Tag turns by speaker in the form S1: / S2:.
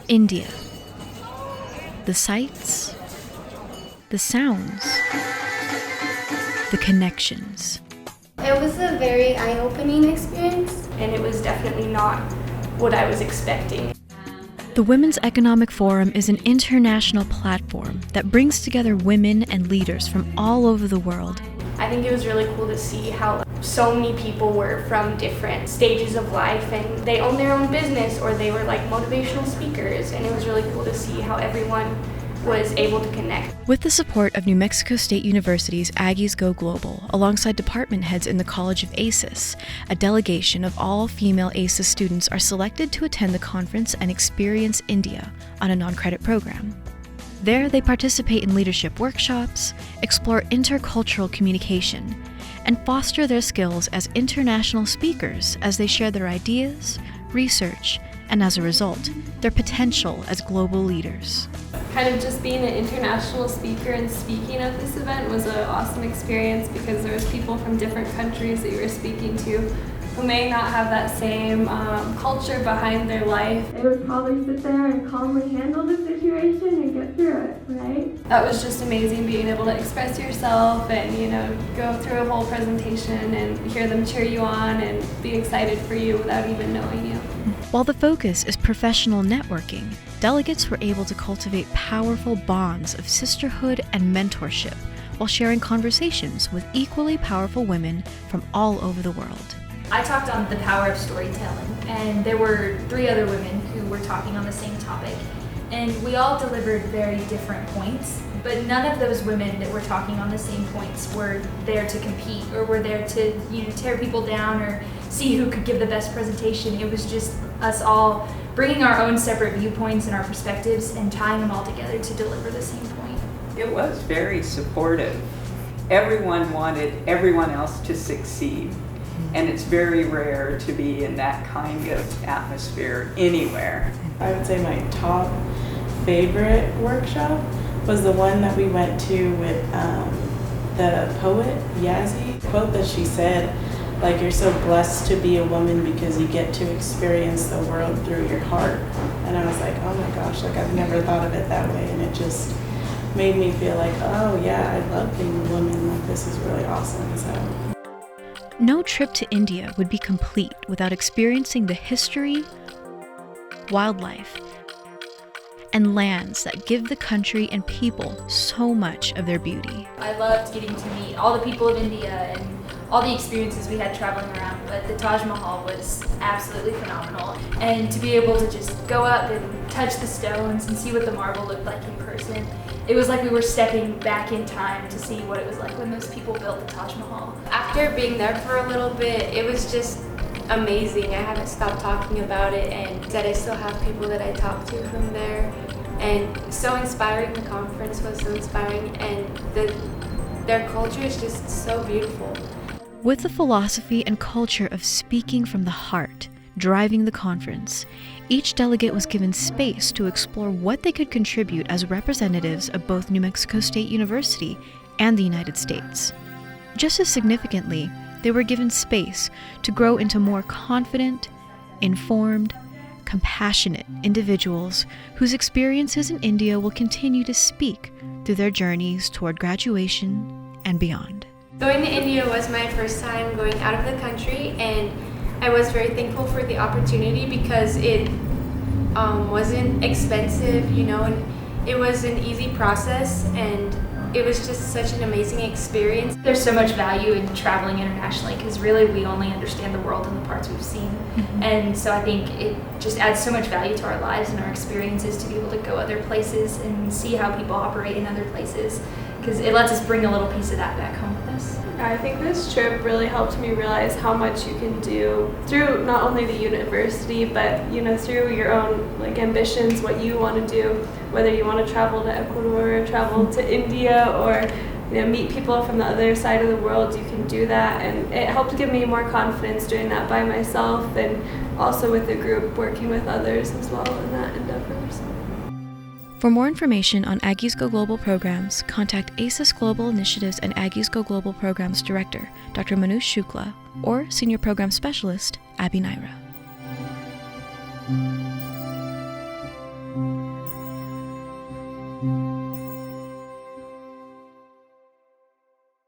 S1: India. The sights, the sounds, the connections.
S2: It was a very eye-opening experience.
S3: And it was definitely not what I was expecting.
S1: The Women's Economic Forum is an international platform that brings together women and leaders from all over the world.
S3: I think it was really cool to see how so many people were from different stages of life, and they own their own business or they were like motivational speakers, and it was really cool to see how everyone was able to connect.
S1: With the support of New Mexico State University's Aggies Go Global, alongside department heads in the College of ACES, a delegation of all female ACES students are selected to attend the conference and experience India on a non-credit program. There, they participate in leadership workshops, explore intercultural communication, and foster their skills as international speakers as they share their ideas, research, and as a result, their potential as global leaders.
S4: Kind of just being an international speaker and speaking at this event was an awesome experience because there was people from different countries that you were speaking to who may not have that same culture behind their life.
S5: They would probably sit there and calmly handle the situation and get through it, right?
S4: That was just amazing, being able to express yourself and, go through a whole presentation and hear them cheer you on and be excited for you without even knowing you.
S1: While the focus is professional networking, delegates were able to cultivate powerful bonds of sisterhood and mentorship while sharing conversations with equally powerful women from all over the world.
S6: I talked on the power of storytelling, and there were 3 other women who were talking on the same topic, and we all delivered very different points, but none of those women that were talking on the same points were there to compete or were there to tear people down or see who could give the best presentation. It was just us all bringing our own separate viewpoints and our perspectives and tying them all together to deliver the same point.
S7: It was very supportive. Everyone wanted everyone else to succeed. And it's very rare to be in that kind of atmosphere anywhere.
S8: I would say my top favorite workshop was the one that we went to with the poet, Yazzie. The quote that she said, like, you're so blessed to be a woman because you get to experience the world through your heart. And I was like, oh my gosh, like I've never thought of it that way. And it just made me feel like, oh yeah, I love being a woman. Like, this is really awesome. So.
S1: No trip to India would be complete without experiencing the history, wildlife, and lands that give the country and people so much of their beauty.
S6: I loved getting to meet all the people of India and all the experiences we had traveling around, but the Taj Mahal was absolutely phenomenal. And to be able to just go up and touch the stones and see what the marble looked like in person, it was like we were stepping back in time to see what it was like when those people built the Taj Mahal.
S2: After being there for a little bit, it was just amazing. I haven't stopped talking about it, and that I still have people that I talk to from there. And so inspiring, the conference was so inspiring, and their culture is just so beautiful.
S1: With the philosophy and culture of speaking from the heart driving the conference, each delegate was given space to explore what they could contribute as representatives of both New Mexico State University and the United States. Just as significantly, they were given space to grow into more confident, informed, compassionate individuals whose experiences in India will continue to speak through their journeys toward graduation and beyond.
S2: Going to India was my first time going out of the country, and I was very thankful for the opportunity because it wasn't expensive, and it was an easy process, and it was just such an amazing experience.
S6: There's so much value in traveling internationally because really we only understand the world in the parts we've seen. Mm-hmm. And so I think it just adds so much value to our lives and our experiences to be able to go other places and see how people operate in other places, because it lets us bring a little piece of that back home with us.
S4: I think this trip really helped me realize how much you can do through not only the university, but through your own ambitions, what you want to do, whether you want to travel to Ecuador, or travel to India, or meet people from the other side of the world. You can do that, and it helped give me more confidence doing that by myself, and also with the group, working with others as well in that endeavor.
S1: For more information on Aggies Go Global programs, contact ACES Global Initiatives and Aggies Go Global Programs Director, Dr. Manoush Shukla, or Senior Program Specialist, Abby Naira.